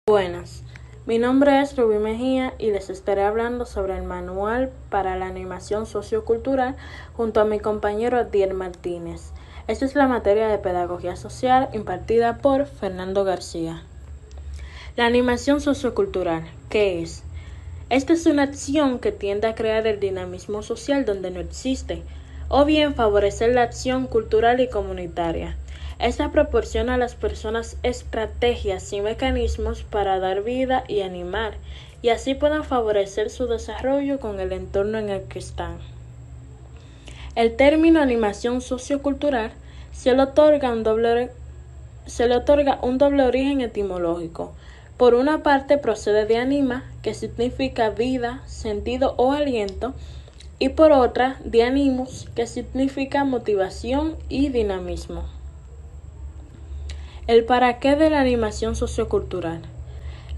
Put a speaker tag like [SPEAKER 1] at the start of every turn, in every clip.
[SPEAKER 1] Buenas, mi nombre es Rubí Mejía y les estaré hablando sobre el Manual para la Animación Sociocultural junto a mi compañero Adiel Martínez. Esta es la materia de Pedagogía Social impartida por Fernando García. La animación sociocultural, ¿qué es? Esta es una acción que tiende a crear el dinamismo social donde no existe, o bien favorecer la acción cultural y comunitaria. Esta proporciona a las personas estrategias y mecanismos para dar vida y animar, y así puedan favorecer su desarrollo con el entorno en el que están. El término animación sociocultural se le otorga un doble origen etimológico. Por una parte procede de anima, que significa vida, sentido o aliento, y por otra de animus, que significa motivación y dinamismo. El para qué de la animación sociocultural.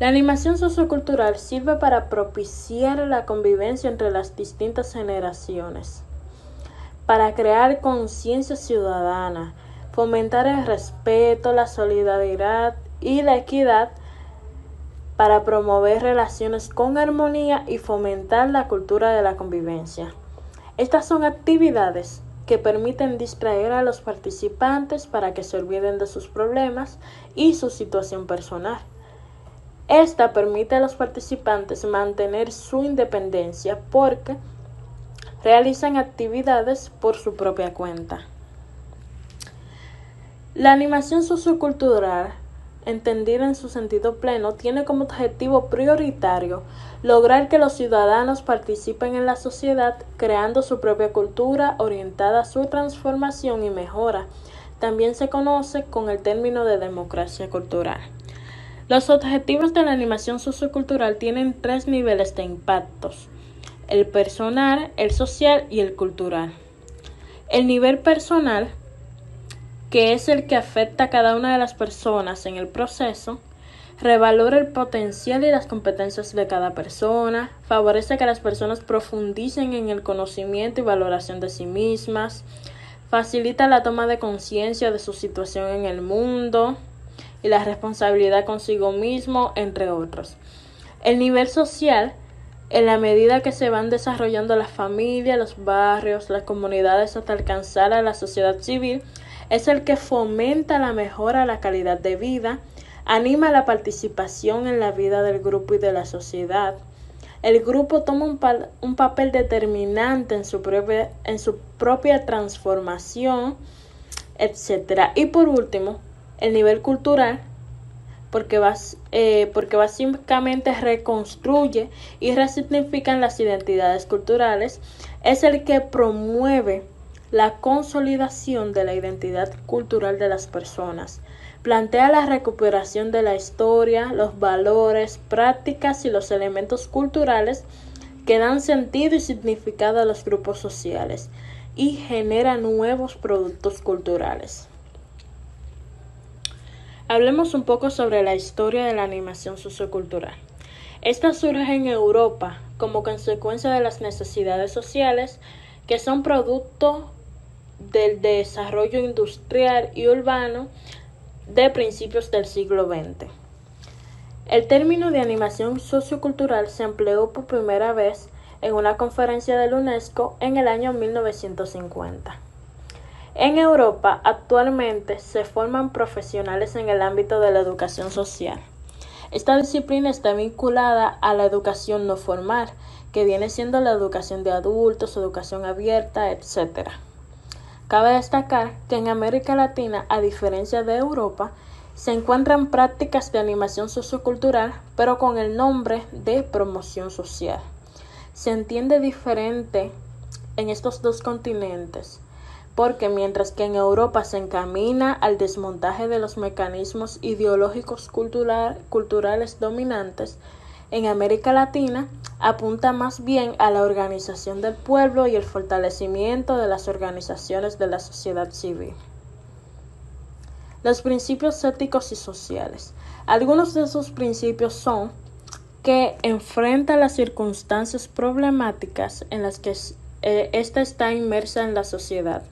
[SPEAKER 1] La animación sociocultural sirve para propiciar la convivencia entre las distintas generaciones, para crear conciencia ciudadana, fomentar el respeto, la solidaridad y la equidad, para promover relaciones con armonía y fomentar la cultura de la convivencia. Estas son actividades que permiten distraer a los participantes para que se olviden de sus problemas y su situación personal. Esta permite a los participantes mantener su independencia porque realizan actividades por su propia cuenta. La animación sociocultural, entendida en su sentido pleno, tiene como objetivo prioritario lograr que los ciudadanos participen en la sociedad creando su propia cultura orientada a su transformación y mejora. También se conoce con el término de democracia cultural. Los objetivos de la animación sociocultural tienen 3 niveles de impactos: el personal, el social y el cultural. El nivel personal, que es el que afecta a cada una de las personas en el proceso, revalora el potencial y las competencias de cada persona, favorece que las personas profundicen en el conocimiento y valoración de sí mismas, facilita la toma de conciencia de su situación en el mundo y la responsabilidad consigo mismo, entre otros. El nivel social, en la medida que se van desarrollando las familias, los barrios, las comunidades hasta alcanzar a la sociedad civil, es el que fomenta la mejora de la calidad de vida, anima la participación en la vida del grupo y de la sociedad. El grupo toma un papel determinante en su propia transformación, etc. Y por último, el nivel cultural, porque básicamente reconstruye y resignifica las identidades culturales, es el que promueve la consolidación de la identidad cultural de las personas. Plantea la recuperación de la historia, los valores, prácticas y los elementos culturales que dan sentido y significado a los grupos sociales y genera nuevos productos culturales. Hablemos un poco sobre la historia de la animación sociocultural. Esta surge en Europa como consecuencia de las necesidades sociales que son producto del desarrollo industrial y urbano de principios del siglo XX. El término de animación sociocultural se empleó por primera vez en una conferencia de la UNESCO en el año 1950. En Europa, actualmente se forman profesionales en el ámbito de la educación social. Esta disciplina está vinculada a la educación no formal, que viene siendo la educación de adultos, educación abierta, etc. Cabe destacar que en América Latina, a diferencia de Europa, se encuentran prácticas de animación sociocultural, pero con el nombre de promoción social. Se entiende diferente en estos dos continentes, porque mientras que en Europa se encamina al desmontaje de los mecanismos ideológicos culturales dominantes, en América Latina apunta más bien a la organización del pueblo y el fortalecimiento de las organizaciones de la sociedad civil. Los principios éticos y sociales. Algunos de esos principios son que enfrenta las circunstancias problemáticas en las que ésta está inmersa en la sociedad.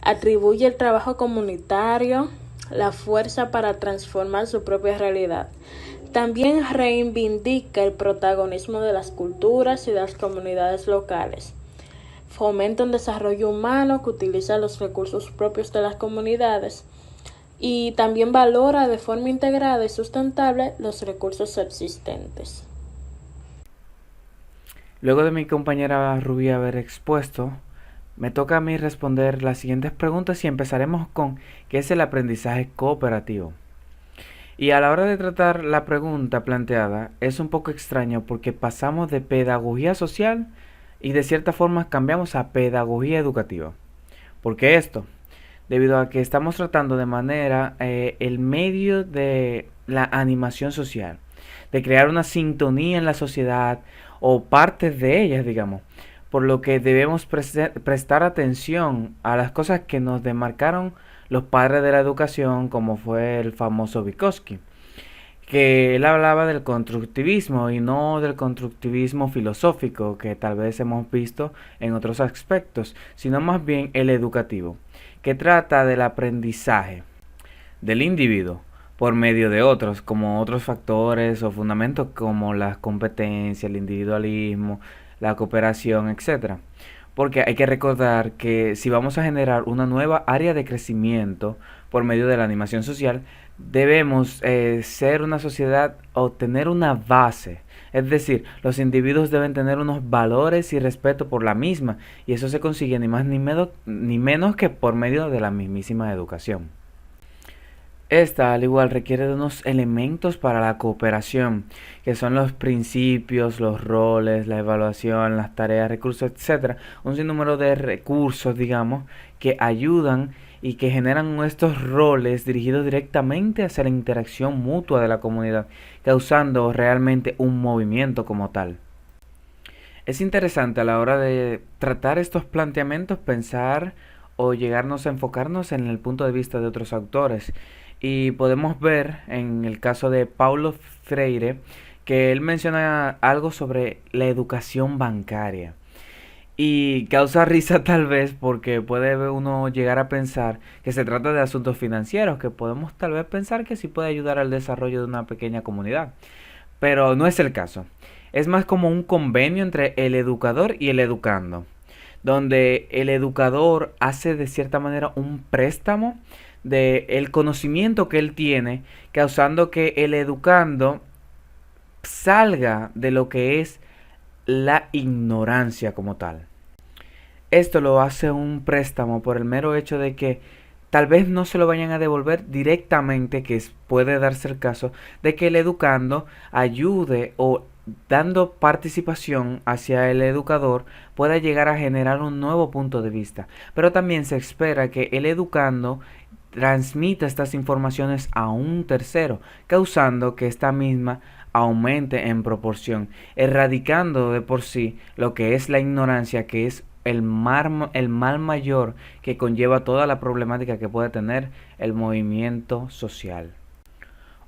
[SPEAKER 1] Atribuye el trabajo comunitario la fuerza para transformar su propia realidad. También reivindica el protagonismo de las culturas y de las comunidades locales. Fomenta un desarrollo humano que utiliza los recursos propios de las comunidades y también valora de forma integrada y sustentable los recursos existentes.
[SPEAKER 2] Luego de mi compañera Rubí haber expuesto, me toca a mí responder las siguientes preguntas y empezaremos con ¿qué es el aprendizaje cooperativo? Y a la hora de tratar la pregunta planteada es un poco extraño porque pasamos de pedagogía social y de cierta forma cambiamos a pedagogía educativa. ¿Por qué esto? Debido a que estamos tratando de manera el medio de la animación social, de crear una sintonía en la sociedad o partes de ellas, digamos, por lo que debemos prestar atención a las cosas que nos demarcaron los padres de la educación, como fue el famoso Vygotsky, que él hablaba del constructivismo y no del constructivismo filosófico que tal vez hemos visto en otros aspectos, sino más bien el educativo, que trata del aprendizaje del individuo por medio de otros, como otros factores o fundamentos como las competencias, el individualismo, la cooperación, etcétera. Porque hay que recordar que si vamos a generar una nueva área de crecimiento por medio de la animación social, debemos ser una sociedad o tener una base. Es decir, los individuos deben tener unos valores y respeto por la misma, y eso se consigue ni menos que por medio de la mismísima educación. Esta, al igual, requiere de unos elementos para la cooperación, que son los principios, los roles, la evaluación, las tareas, recursos, etcétera. Un sinnúmero de recursos, digamos, que ayudan y que generan estos roles dirigidos directamente hacia la interacción mutua de la comunidad, causando realmente un movimiento como tal. Es interesante a la hora de tratar estos planteamientos pensar o llegarnos a enfocarnos en el punto de vista de otros autores. Y podemos ver en el caso de Paulo Freire que él menciona algo sobre la educación bancaria. Y causa risa tal vez porque puede uno llegar a pensar que se trata de asuntos financieros, que podemos tal vez pensar que sí puede ayudar al desarrollo de una pequeña comunidad. Pero no es el caso. Es más como un convenio entre el educador y el educando, donde el educador hace de cierta manera un préstamo de el conocimiento que él tiene, causando que el educando salga de lo que es la ignorancia como tal. Esto lo hace un préstamo por el mero hecho de que tal vez no se lo vayan a devolver directamente, que puede darse el caso de que el educando ayude o dando participación hacia el educador pueda llegar a generar un nuevo punto de vista. Pero también se espera que el educando transmita estas informaciones a un tercero, causando que esta misma aumente en proporción, erradicando de por sí lo que es la ignorancia, que es el mal mayor que conlleva toda la problemática que puede tener el movimiento social,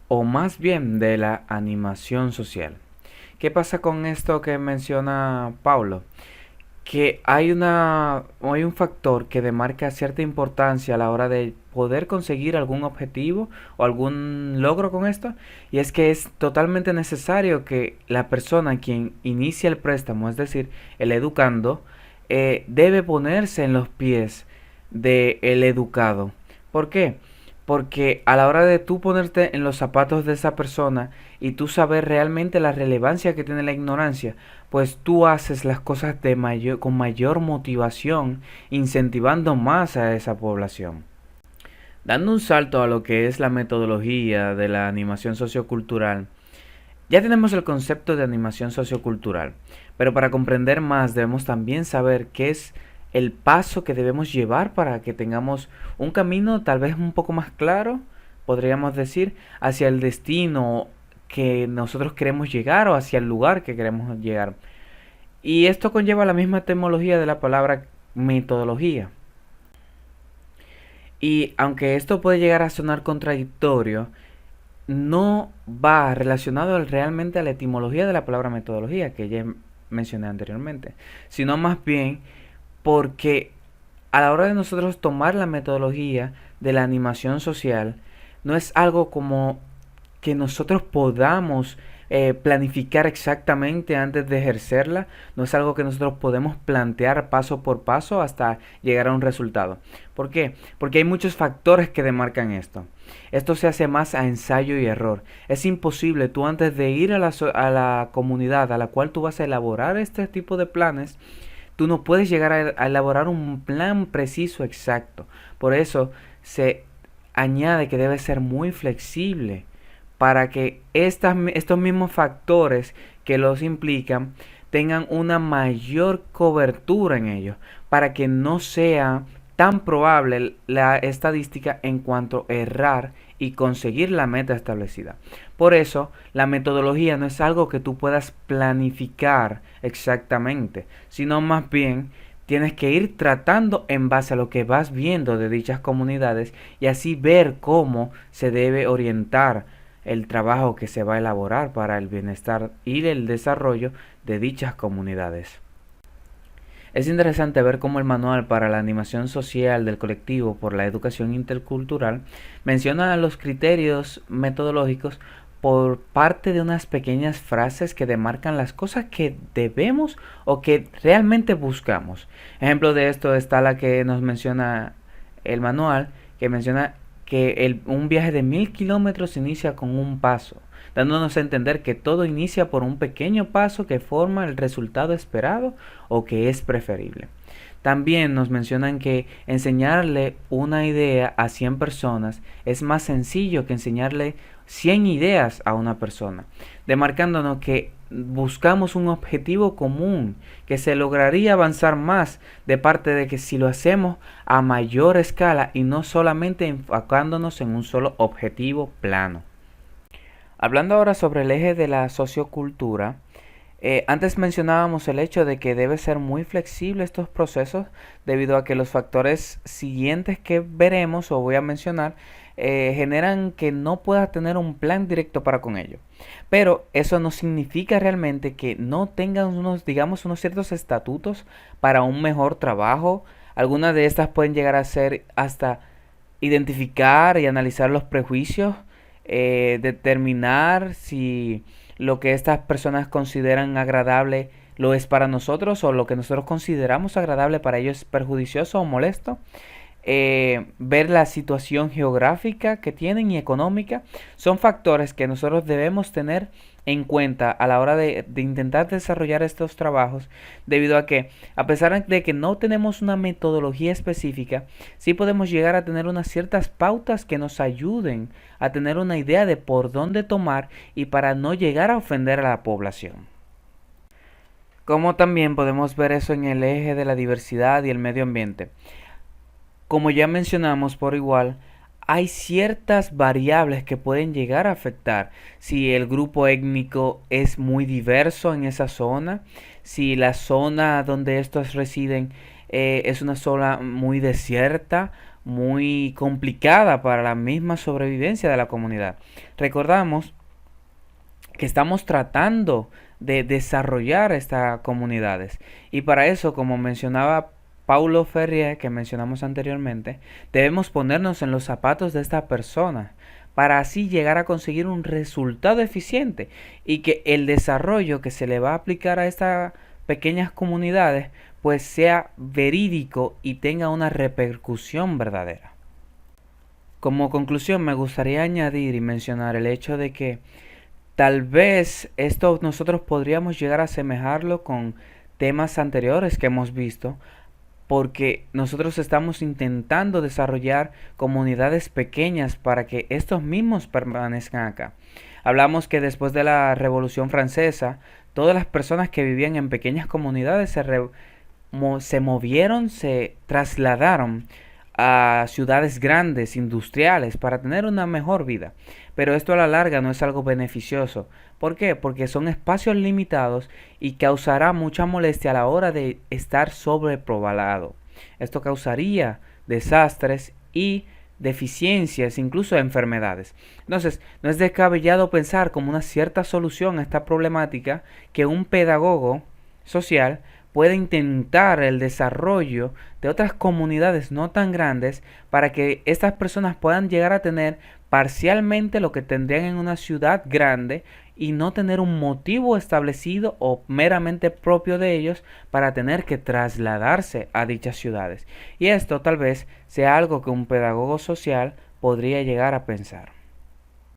[SPEAKER 2] o más bien de la animación social. ¿Qué pasa con esto que menciona Paulo? Que hay un factor que demarca cierta importancia a la hora de poder conseguir algún objetivo o algún logro con esto, y es que es totalmente necesario que la persona quien inicia el préstamo, es decir, el educando, debe ponerse en los pies del educado. ¿Por qué? Porque a la hora de tú ponerte en los zapatos de esa persona y tú saber realmente la relevancia que tiene la ignorancia, pues tú haces las cosas con mayor motivación, incentivando más a esa población. Dando un salto a lo que es la metodología de la animación sociocultural, ya tenemos el concepto de animación sociocultural, pero para comprender más debemos también saber qué es el paso que debemos llevar para que tengamos un camino tal vez un poco más claro, podríamos decir, hacia el destino que nosotros queremos llegar o hacia el lugar que queremos llegar. Y esto conlleva la misma etimología de la palabra metodología. Y aunque esto puede llegar a sonar contradictorio, no va relacionado realmente a la etimología de la palabra metodología que ya mencioné anteriormente, sino más bien porque a la hora de nosotros tomar la metodología de la animación social, no es algo como que nosotros podamos planificar exactamente antes de ejercerla, no es algo que nosotros podemos plantear paso por paso hasta llegar a un resultado. ¿Por qué? Porque hay muchos factores que demarcan esto. Esto se hace más a ensayo y error. Es imposible tú antes de ir a la comunidad a la cual tú vas a elaborar este tipo de planes, tú no puedes llegar a elaborar un plan preciso exacto. Por eso se añade que debe ser muy flexible para que estos mismos factores que los implican tengan una mayor cobertura en ellos, para que no sea tan probable la estadística en cuanto a errar y conseguir la meta establecida. Por eso, la metodología no es algo que tú puedas planificar exactamente, sino más bien tienes que ir tratando en base a lo que vas viendo de dichas comunidades y así ver cómo se debe orientar el trabajo que se va a elaborar para el bienestar y el desarrollo de dichas comunidades. Es interesante ver cómo el manual para la animación social del colectivo por la educación intercultural menciona los criterios metodológicos por parte de unas pequeñas frases que demarcan las cosas que debemos o que realmente buscamos. Ejemplo de esto está la que nos menciona el manual, que menciona que un viaje de 1000 kilómetros inicia con un paso, dándonos a entender que todo inicia por un pequeño paso que forma el resultado esperado o que es preferible. También nos mencionan que enseñarle una idea a 100 personas es más sencillo que enseñarle 100 ideas a una persona, demarcándonos que buscamos un objetivo común que se lograría avanzar más de parte de que si lo hacemos a mayor escala y no solamente enfocándonos en un solo objetivo plano. Hablando ahora sobre el eje de la sociocultura, antes mencionábamos el hecho de que debe ser muy flexible estos procesos debido a que los factores siguientes que veremos o voy a mencionar generan que no pueda tener un plan directo para con ello. Pero eso no significa realmente que no tengan unos ciertos estatutos para un mejor trabajo. Algunas de estas pueden llegar a ser hasta identificar y analizar los prejuicios, determinar si lo que estas personas consideran agradable lo es para nosotros o lo que nosotros consideramos agradable para ellos es perjudicioso o molesto. Ver la situación geográfica que tienen y económica son factores que nosotros debemos tener en cuenta a la hora de intentar desarrollar estos trabajos, debido a que a pesar de que no tenemos una metodología específica, sí podemos llegar a tener unas ciertas pautas que nos ayuden a tener una idea de por dónde tomar y para no llegar a ofender a la población. Como también podemos ver eso en el eje de la diversidad y el medio ambiente. Como ya mencionamos por igual, hay ciertas variables que pueden llegar a afectar si el grupo étnico es muy diverso en esa zona, si la zona donde estos residen es una zona muy desierta, muy complicada para la misma sobrevivencia de la comunidad. Recordamos que estamos tratando de desarrollar estas comunidades y para eso, como mencionaba Paulo Freire, que mencionamos anteriormente, debemos ponernos en los zapatos de esta persona para así llegar a conseguir un resultado eficiente y que el desarrollo que se le va a aplicar a estas pequeñas comunidades pues sea verídico y tenga una repercusión verdadera. Como conclusión me gustaría añadir y mencionar el hecho de que tal vez esto nosotros podríamos llegar a asemejarlo con temas anteriores que hemos visto, porque nosotros estamos intentando desarrollar comunidades pequeñas para que estos mismos permanezcan acá. Hablamos que después de la Revolución Francesa, todas las personas que vivían en pequeñas comunidades se movieron, se trasladaron a ciudades grandes, industriales, para tener una mejor vida. Pero esto a la larga no es algo beneficioso. ¿Por qué? Porque son espacios limitados y causará mucha molestia a la hora de estar sobrepoblado. Esto causaría desastres y deficiencias, incluso enfermedades. Entonces, no es descabellado pensar como una cierta solución a esta problemática que un pedagogo social puede intentar el desarrollo de otras comunidades no tan grandes para que estas personas puedan llegar a tener parcialmente lo que tendrían en una ciudad grande y no tener un motivo establecido o meramente propio de ellos para tener que trasladarse a dichas ciudades. Y esto tal vez sea algo que un pedagogo social podría llegar a pensar.